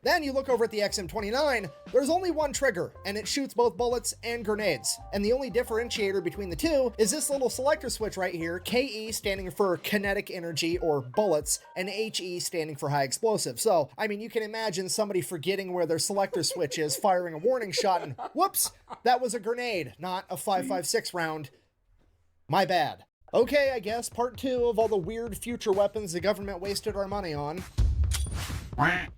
Then you look over at the XM29, there's only one trigger, and it shoots both bullets and grenades. And the only differentiator between the two is this little selector switch right here, KE standing for kinetic energy or bullets, and HE standing for high explosive. So, I mean, you can imagine somebody forgetting where their selector switch is, firing a warning shot, and whoops, that was a grenade, not a 5.56 round. My bad. Okay, I guess part 2 of all the weird future weapons the government wasted our money on.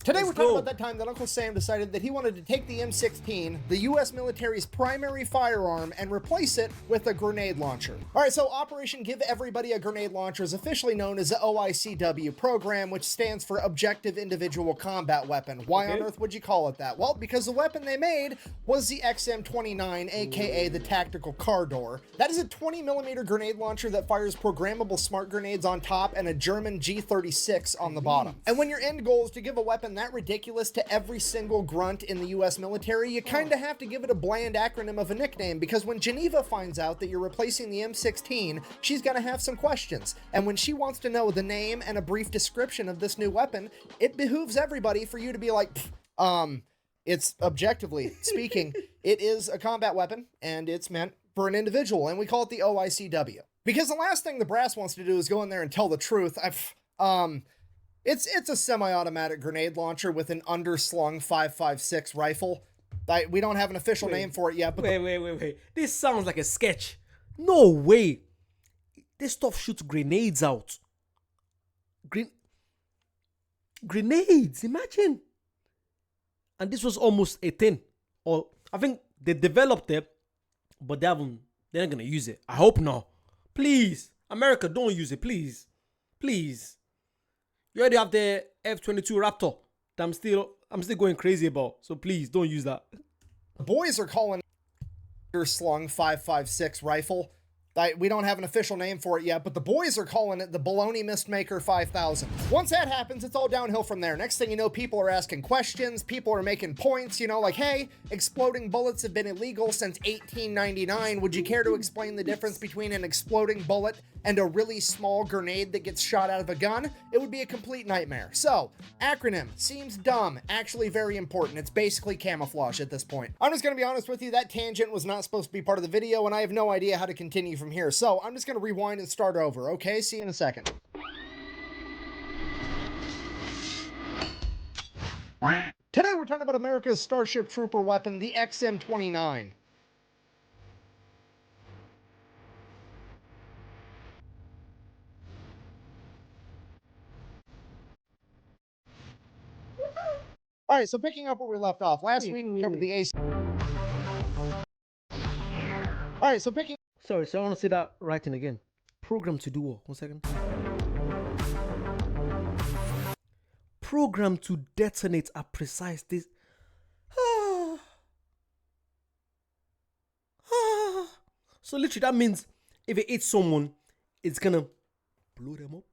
Today we're talking about that time that Uncle Sam decided that he wanted to take the M16, the US military's primary firearm, and replace it with a grenade launcher. Alright, so Operation Give Everybody a Grenade Launcher is officially known as the OICW program, which stands for Objective Individual Combat Weapon. Why on earth would you call it that? Well, because the weapon they made was the XM29, aka the Tactical Car Door. That is a 20mm grenade launcher that fires programmable smart grenades on top and a German G36 on the bottom. And when your end goal is to give a weapon that ridiculous to every single grunt in the US military, you kinda have to give it a bland acronym of a nickname, because when Geneva finds out that you're replacing the M16, she's gonna have some questions. And when she wants to know the name and a brief description of this new weapon, it behooves everybody for you to be like, it's objectively speaking, it is a combat weapon and it's meant for an individual, and we call it the OICW. Because the last thing the brass wants to do is go in there and tell the truth. It's a semi-automatic grenade launcher with an underslung 5.56 rifle. We don't have an official name for it yet, but wait. This sounds like a sketch. No way. This stuff shoots grenades out. Grenades, imagine. And this was almost a thing. Or I think they developed it, but they're not gonna use it. I hope not. Please, America, don't use it, please. Please. You already have the F-22 Raptor that I'm still going crazy about. So please don't use that. The boys are calling your slung 5.56 rifle. We don't have an official name for it yet, but the boys are calling it the Baloney Mistmaker 5000. Once that happens, it's all downhill from there. Next thing you know, people are asking questions, people are making points, you know, like, hey, exploding bullets have been illegal since 1899. Would you care to explain the difference between an exploding bullet and a really small grenade that gets shot out of a gun? It would be a complete nightmare. So, acronym seems dumb, actually very important. It's basically camouflage at this point. I'm just gonna be honest with you, that tangent was not supposed to be part of the video, and I have no idea how to continue from here. So, I'm just gonna rewind and start over, okay? See you in a second. Today we're talking about America's Starship Trooper weapon, the XM29. All right, so picking up where we left off. Last week we covered the AC. All right, so picking... Sorry, so I want to say that writing again. Program to do what? 1 second. Program to detonate a precise this. So literally that means if it hits someone, it's gonna blow them up.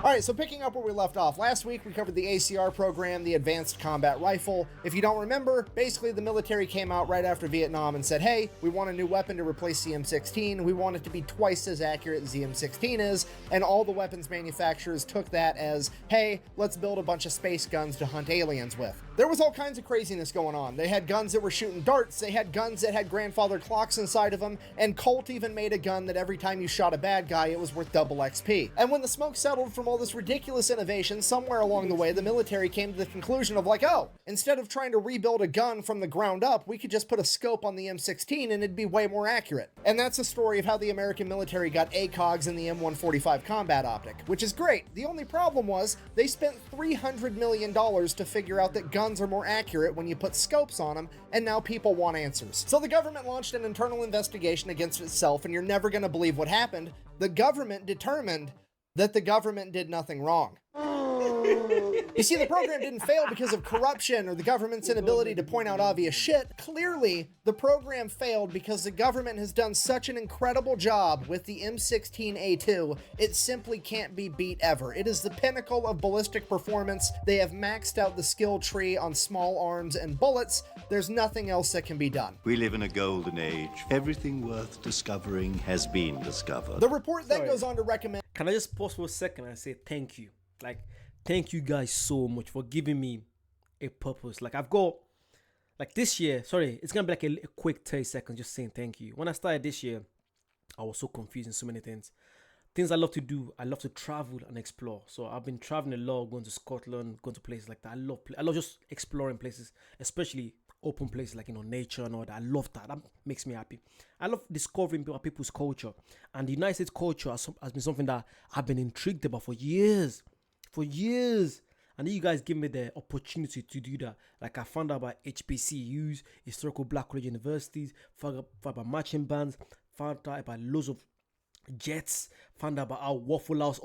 Alright, so picking up where we left off. Last week we covered the ACR program, the Advanced Combat Rifle. If you don't remember, basically the military came out right after Vietnam and said, hey, we want a new weapon to replace the M16. We want it to be twice as accurate as the M16 is. And all the weapons manufacturers took that as, hey, let's build a bunch of space guns to hunt aliens with. There was all kinds of craziness going on. They had guns that were shooting darts, they had guns that had grandfather clocks inside of them, and Colt even made a gun that every time you shot a bad guy, it was worth double XP. And when the smoke settled from all this ridiculous innovation, somewhere along the way, the military came to the conclusion of like, oh, instead of trying to rebuild a gun from the ground up, we could just put a scope on the M16 and it'd be way more accurate. And that's the story of how the American military got ACOGs in the M145 combat optic, which is great. The only problem was they spent $300 million to figure out that guns are more accurate when you put scopes on them, and now people want answers. So the government launched an internal investigation against itself, and you're never gonna believe what happened. The government determined that the government did nothing wrong. You see, the program didn't fail because of corruption or the government's inability to point out obvious shit. Clearly, the program failed because the government has done such an incredible job with the M16A2, it simply can't be beat ever. It is the pinnacle of ballistic performance. They have maxed out the skill tree on small arms and bullets. There's nothing else that can be done. We live in a golden age. Everything worth discovering has been discovered. The report then goes on to recommend... can I just pause for a second and say thank you? Like, thank you guys so much for giving me a purpose. Like, I've got, like this year, sorry, it's gonna be like a quick 30 seconds just saying thank you. When I started this year, I was so confused in so many things. Things I love to do, I love to travel and explore. So I've been traveling a lot, going to Scotland, going to places like that. I love just exploring places, especially open places like, you know, nature and all that. I love that. That makes me happy. I love discovering people's culture. And the United States culture has been something that I've been intrigued about for years. For years. And you guys give me the opportunity to do that. Like, I found out about HBCUs, historical black college universities, found out about marching bands, found out about loads of jets, found out about how Waffle House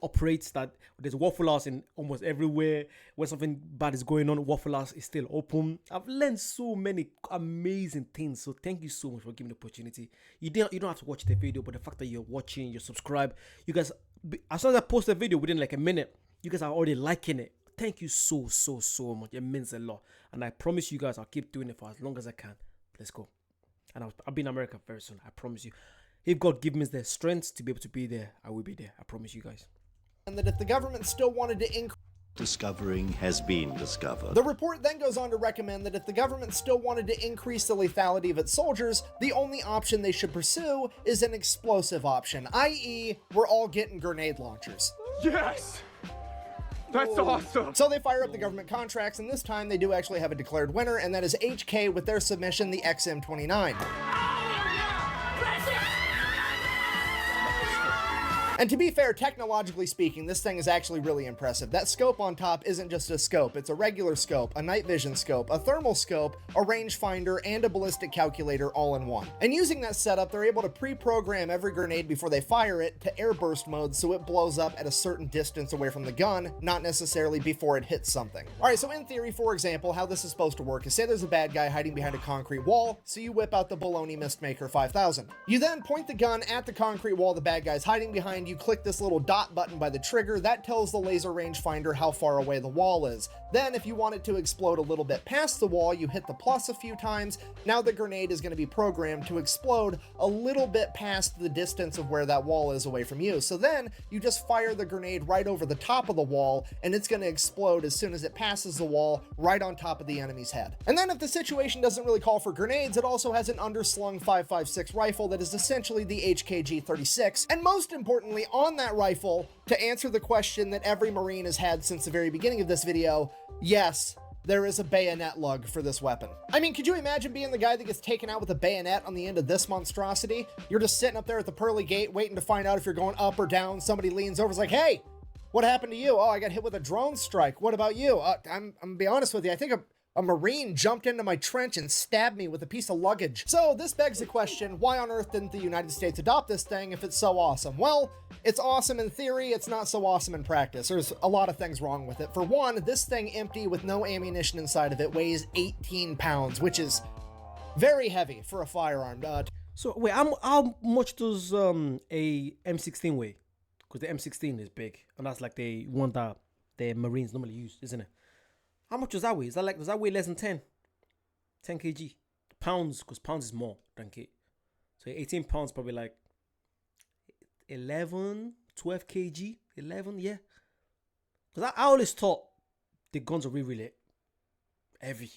operates, that there's Waffle House in almost everywhere. When something bad is going on, Waffle House is still open. I've learned so many amazing things. So thank you so much for giving the opportunity. You don't have to watch the video, but the fact that you're watching, you're subscribed, you guys, as soon as I post the video within like a minute, you guys are already liking it. Thank you so much. It means a lot. And I promise you guys I'll keep doing it for as long as I can. Let's go. And I'll be in America very soon. I promise you. If God gives me the strength to be able to be there, I will be there. I promise you guys. And that if the government still wanted to increase, Discovering has been discovered. the report then goes on to recommend that if the government still wanted to increase the lethality of its soldiers, the only option they should pursue is an explosive option, i.e., we're all getting grenade launchers. Yes! That's awesome! So they fire up the government contracts, and this time they do actually have a declared winner, and that is HK with their submission, the XM29. And to be fair, technologically speaking, this thing is actually really impressive. That scope on top isn't just a scope, it's a regular scope, a night vision scope, a thermal scope, a rangefinder, and a ballistic calculator all in one. And using that setup, they're able to pre-program every grenade before they fire it to airburst mode so it blows up at a certain distance away from the gun, not necessarily before it hits something. Alright, so in theory, for example, how this is supposed to work is, say there's a bad guy hiding behind a concrete wall, so you whip out the Baloney Mistmaker 5000. You then point the gun at the concrete wall the bad guy's hiding behind, you click this little dot button by the trigger, that tells the laser rangefinder how far away the wall is. Then if you want it to explode a little bit past the wall, you hit the plus a few times. Now the grenade is going to be programmed to explode a little bit past the distance of where that wall is away from you. So then you just fire the grenade right over the top of the wall, and it's going to explode as soon as it passes the wall right on top of the enemy's head. And then if the situation doesn't really call for grenades, it also has an underslung 5.56 rifle that is essentially the HKG-36, and most importantly, on that rifle, to answer the question that every Marine has had since the very beginning of this video, yes, there is a bayonet lug for this weapon. I mean, could you imagine being the guy that gets taken out with a bayonet on the end of this monstrosity? You're just sitting up there at the pearly gate waiting to find out if you're going up or down. Somebody leans over, is like, hey, what happened to you? Oh, I got hit with a drone strike. What about you? I'm gonna be honest with you, I think a Marine jumped into my trench and stabbed me with a piece of luggage. So this begs the question, why on earth didn't the United States adopt this thing if it's so awesome? Well, it's awesome in theory, it's not so awesome in practice. There's a lot of things wrong with it. For one, this thing empty with no ammunition inside of it weighs 18 pounds, which is very heavy for a firearm. So wait, how much does a M16 weigh? Because the M16 is big, and that's like the one that the Marines normally use, isn't it? How much does that weigh? Is that like, does that weigh less than 10 kg? Pounds, because pounds is more than K. So 18 pounds probably like 11, 12 kg, 11, yeah. Because I always thought the guns are really heavy.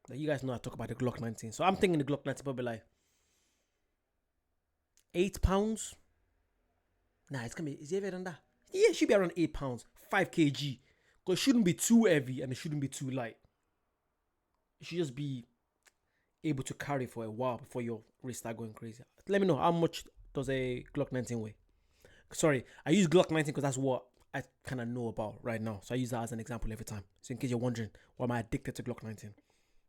Like, you guys know I talk about the Glock 19. So I'm thinking the Glock 19 probably like 8 pounds. Nah, it's gonna be, is it heavier than that? Yeah, it should be around 8 pounds, 5 kg. Because it shouldn't be too heavy and it shouldn't be too light. It should just be able to carry for a while before your wrist start going crazy. Let me know, how much does a Glock 19 weigh? Sorry, I use Glock 19 because that's what I kind of know about right now. So I use that as an example every time. So in case you're wondering, why am I addicted to Glock 19?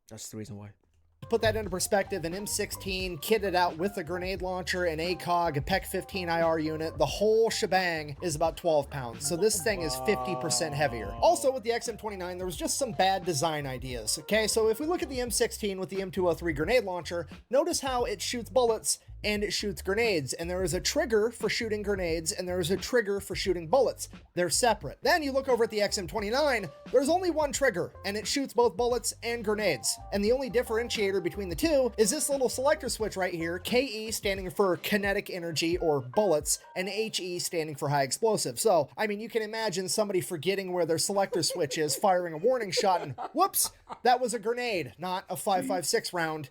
That's the reason why. To put that into perspective, an M16 kitted out with a grenade launcher, an ACOG, a PEC-15 IR unit, the whole shebang is about 12 pounds. So this thing is 50% heavier. Also with the XM29, there was just some bad design ideas. Okay, so if we look at the M16 with the M203 grenade launcher, notice how it shoots bullets and it shoots grenades, and there is a trigger for shooting grenades and there is a trigger for shooting bullets. They're separate. Then you look over at the XM29, there's only one trigger and it shoots both bullets and grenades. And the only differentiator differentiator between the two is this little selector switch right here, KE standing for kinetic energy or bullets, and HE standing for high explosive. So, I mean, you can imagine somebody forgetting where their selector switch is, firing a warning shot, and whoops, that was a grenade, not a 5.56 round.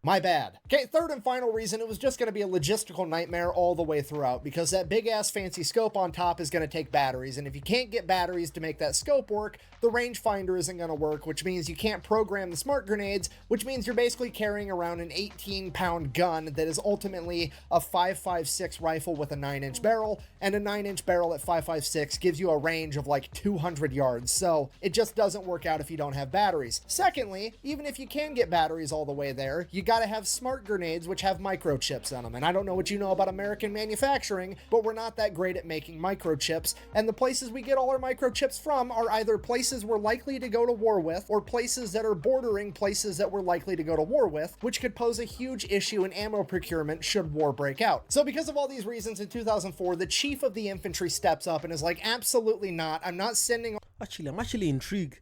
My bad. Okay, third and final reason, it was just going to be a logistical nightmare all the way throughout, because that big-ass fancy scope on top is going to take batteries, and if you can't get batteries to make that scope work, the rangefinder isn't going to work, which means you can't program the smart grenades, which means you're basically carrying around an 18-pound gun that is ultimately a 5.56 rifle with a 9-inch barrel, and a 9-inch barrel at 5.56 gives you a range of like 200 yards, so it just doesn't work out if you don't have batteries. Secondly, even if you can get batteries all the way there, you gotta have smart grenades which have microchips on them, and I don't know what you know about American manufacturing, but we're not that great at making microchips, and the places we get all our microchips from are either places we're likely to go to war with, or places that are bordering places that we're likely to go to war with, which could pose a huge issue in ammo procurement should war break out. So because of all these reasons, in 2004, the chief of the infantry steps up and is like, absolutely not, I'm not sending... Actually, I'm actually intrigued.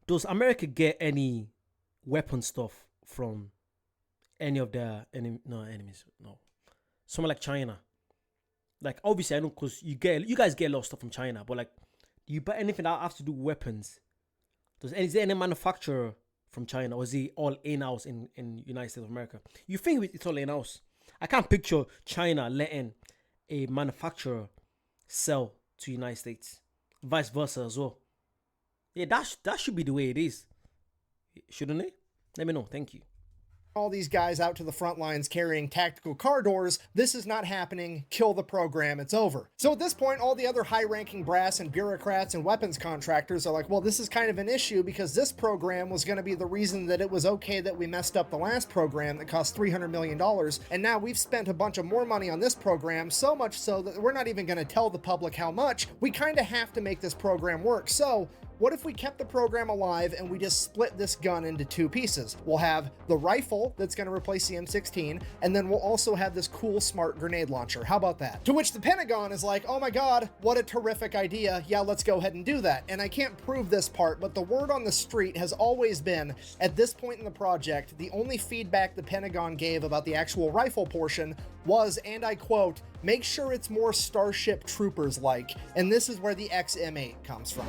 Does America get any weapon stuff from any of their enemies? No. Someone like China. Like, obviously, I know because you guys get a lot of stuff from China, but like, do you buy anything that has to do with weapons? Is there any manufacturer from China, or is it all in-house in United States of America? You think it's all in-house? I can't picture China letting a manufacturer sell to United States, vice versa as well. Yeah, that should be the way it is, shouldn't it? Let me know. Thank you. All these guys out to the front lines carrying tactical car doors. This is not happening. Kill the program. It's over. So at this point, all the other high-ranking brass and bureaucrats and weapons contractors are like, well, this is kind of an issue because this program was going to be the reason that it was okay that we messed up the last program that cost $300 million. And now we've spent a bunch of more money on this program, so much so that we're not even going to tell the public how much. We kind of have to make this program work. So what if we kept the program alive and we just split this gun into two pieces? We'll have the rifle that's going to replace the M16, and then we'll also have this cool smart grenade launcher. How about that? To which the Pentagon is like, oh my God, what a terrific idea. Yeah, let's go ahead and do that. And I can't prove this part, but the word on the street has always been, at this point in the project, the only feedback the Pentagon gave about the actual rifle portion was, and I quote, make sure it's more Starship Troopers-like. And this is where the XM8 comes from.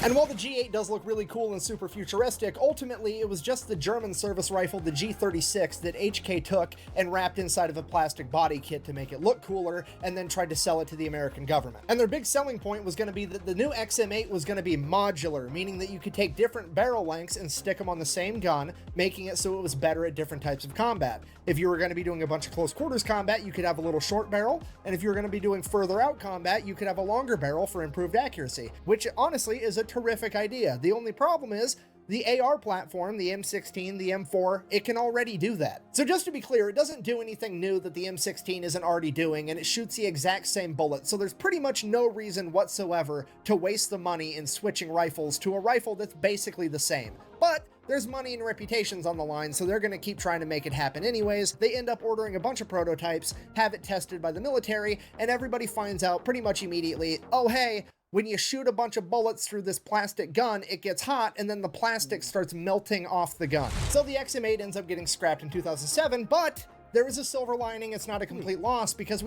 And while the G8 does look really cool and super futuristic, ultimately it was just the German service rifle, the G36, that HK took and wrapped inside of a plastic body kit to make it look cooler, and then tried to sell it to the American government. And their big selling point was going to be that the new XM8 was going to be modular, meaning that you could take different barrel lengths and stick them on the same gun, making it so it was better at different types of combat. If you were going to be doing a bunch of close quarters combat, you could have a little short barrel, and if you were going to be doing further out combat, you could have a longer barrel for improved accuracy, which honestly is a terrific idea. The only problem is the AR platform, the M16, the M4, it can already do that. So just to be clear, it doesn't do anything new that the M16 isn't already doing, and it shoots the exact same bullet, so there's pretty much no reason whatsoever to waste the money in switching rifles to a rifle that's basically the same. But there's money and reputations on the line, so they're going to keep trying to make it happen anyways. They end up ordering a bunch of prototypes, have it tested by the military, and everybody finds out pretty much immediately, oh hey, when you shoot a bunch of bullets through this plastic gun, it gets hot, and then the plastic starts melting off the gun. So the XM8 ends up getting scrapped in 2007, but there is a silver lining. It's not a complete loss because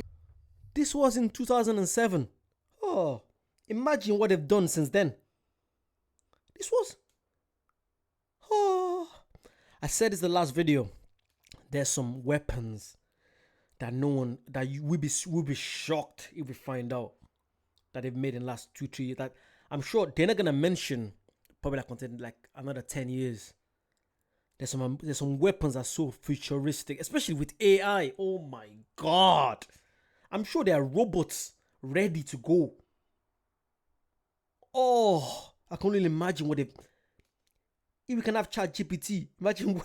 This was in 2007. Oh, imagine what they've done since then. This was... Oh, I said this in the last video. There's some weapons that we'll be shocked if we find out that they've made in the last 2-3 years. That I'm sure they're not gonna mention probably like another 10 years. There's some weapons that are so futuristic, especially with AI. Oh my God. I'm sure there are robots ready to go. Oh, I can only imagine what they've... If we can have ChatGPT, imagine.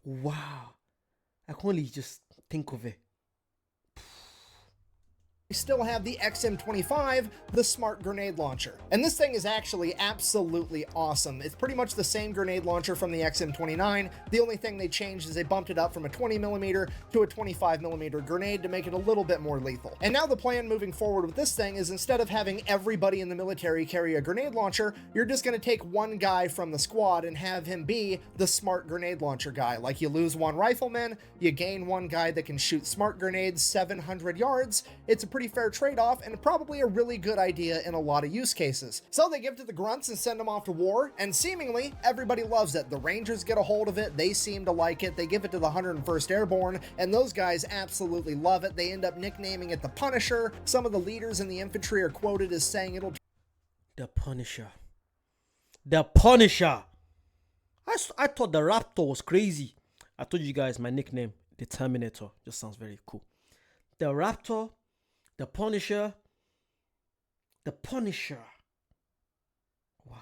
Wow. I can only just think of it. we still have the XM29, the smart grenade launcher. And this thing is actually absolutely awesome. It's pretty much the same grenade launcher from the XM29. The only thing they changed is they bumped it up from a 20mm to a 25mm grenade to make it a little bit more lethal. And now the plan moving forward with this thing is instead of having everybody in the military carry a grenade launcher, you're just going to take one guy from the squad and have him be the smart grenade launcher guy. Like, you lose one rifleman, you gain one guy that can shoot smart grenades 700 yards. It's a pretty fair trade-off and probably a really good idea in a lot of use cases. So they give it to the grunts and send them off to war, and seemingly everybody loves it. The Rangers get a hold of it, they seem to like it, they give it to the 101st Airborne, and those guys absolutely love it. They end up nicknaming it the Punisher. Some of the leaders in the infantry are quoted as saying it'll... The Punisher. The Punisher. I thought the Raptor was crazy. I told you guys my nickname, the Terminator, just sounds very cool. The Raptor, the Punisher, the Punisher. Wow.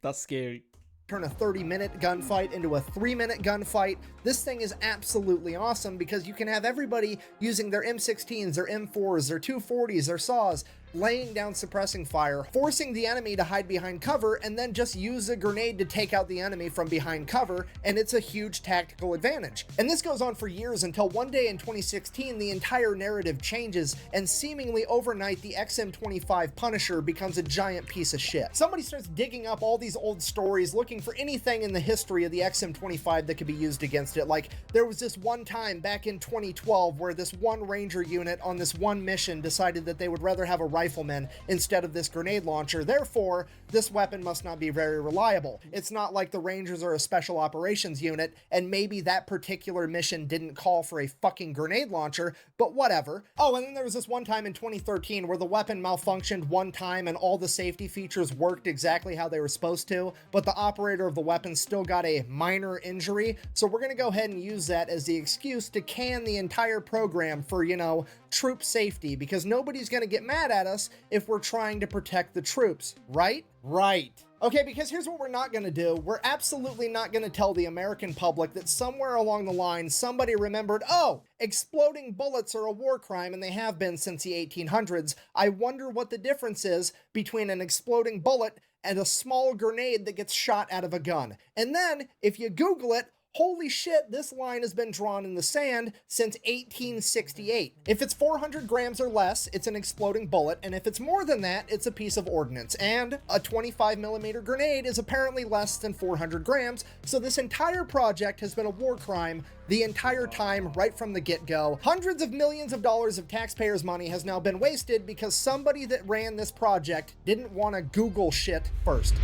That's scary. Turn a 30-minute gunfight into a 3-minute gunfight. This thing is absolutely awesome because you can have everybody using their M16s, their M4s, their 240s, their saws, laying down suppressing fire, forcing the enemy to hide behind cover, and then just use a grenade to take out the enemy from behind cover, and it's a huge tactical advantage. And this goes on for years until one day in 2016, the entire narrative changes, and seemingly overnight, the XM29 Punisher becomes a giant piece of shit. Somebody starts digging up all these old stories, looking for anything in the history of the XM29 that could be used against it. Like, there was this one time back in 2012 where this one Ranger unit on this one mission decided that they would rather have a rifleman instead of this grenade launcher. Therefore, this weapon must not be very reliable. It's not like the Rangers are a special operations unit, and maybe that particular mission didn't call for a fucking grenade launcher, but whatever. Oh, and then there was this one time in 2013 where the weapon malfunctioned one time and all the safety features worked exactly how they were supposed to, but the operator of the weapon still got a minor injury, so we're gonna go ahead and use that as the excuse to can the entire program for, you know, troop safety, because nobody's gonna get mad at us if we're trying to protect the troops, right? Right. Okay, because here's what we're not gonna do. We're absolutely not gonna tell the American public that somewhere along the line somebody remembered, oh, exploding bullets are a war crime, and they have been since the 1800s. I wonder what the difference is between an exploding bullet and a small grenade that gets shot out of a gun. And then, if you Google it, holy shit, this line has been drawn in the sand since 1868. If it's 400 grams or less, it's an exploding bullet, and if it's more than that, it's a piece of ordnance. And a 25mm grenade is apparently less than 400 grams, so this entire project has been a war crime the entire time, right from the get-go. Hundreds of millions of dollars of taxpayers' money has now been wasted because somebody that ran this project didn't want to Google shit first.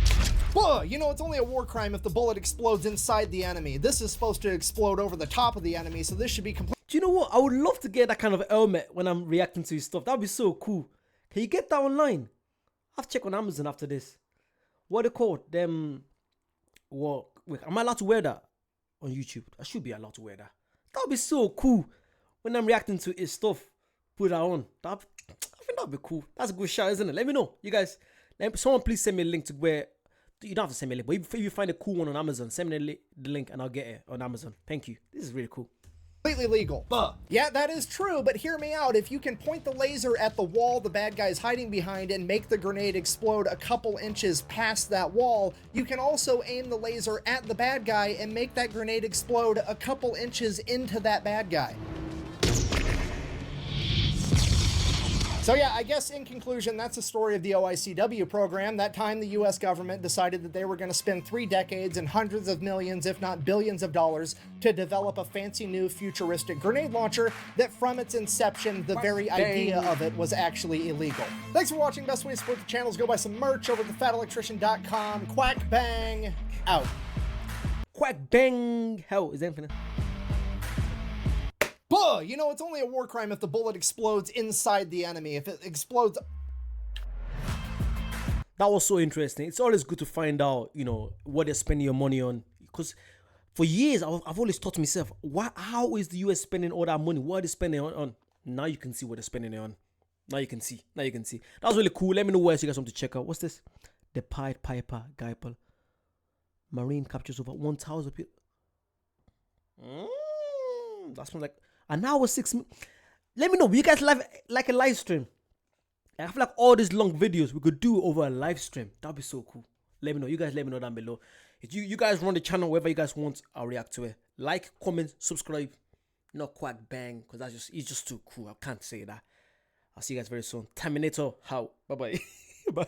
Well, you know, it's only a war crime if the bullet explodes inside the enemy. This is supposed to explode over the top of the enemy, so this should be complete. Do you know what? I would love to get that kind of helmet when I'm reacting to his stuff. That'd be so cool. Can you get that online? I've checked on Amazon after this. What are they called? What? Wait, am I allowed to wear that on YouTube? I should be allowed to wear that. That'd be so cool when I'm reacting to his stuff. Put that on. I think that'd be cool. That's a good shout, isn't it? Let me know, you guys. Someone please send me a link to where. You don't have to send me a link, but if you find a cool one on Amazon, send me the link and I'll get it on Amazon. Thank you. This is really cool. Completely legal. Yeah, that is true, but hear me out. If you can point the laser at the wall the bad guy's hiding behind and make the grenade explode a couple inches past that wall, you can also aim the laser at the bad guy and make that grenade explode a couple inches into that bad guy. So yeah, I guess in conclusion, that's the story of the OICW program. That time the US government decided that they were going to spend 3 decades and hundreds of millions, if not billions of dollars to develop a fancy new futuristic grenade launcher that from its inception, the very idea of it was actually illegal. Thanks for watching. Best way to support the channel is go buy some merch over at thefatelectrician.com. Quack bang out. Quack bang hell is infinite. Buh! You know, it's only a war crime if the bullet explodes inside the enemy. If it explodes... That was so interesting. It's always good to find out, you know, what they're spending your money on. Because for years, I've always thought to myself, how is the US spending all that money? What are they spending on? Now you can see what they're spending it on. Now you can see. That was really cool. Let me know where else you guys want to check out. What's this? The Pied Piper Guipel. Marine captures over 1,000 people. That's from like an hour 6 minutes. Let me know. Will you guys like a live stream? I feel like all these long videos we could do over a live stream. That'd be so cool. Let me know. You guys let me know down below. If you guys run the channel, wherever you guys want, I'll react to it. Like, comment, subscribe. Not quack bang, because it's just too cool. I can't say that. I'll see you guys very soon. Terminator, how? Bye-bye. Bye.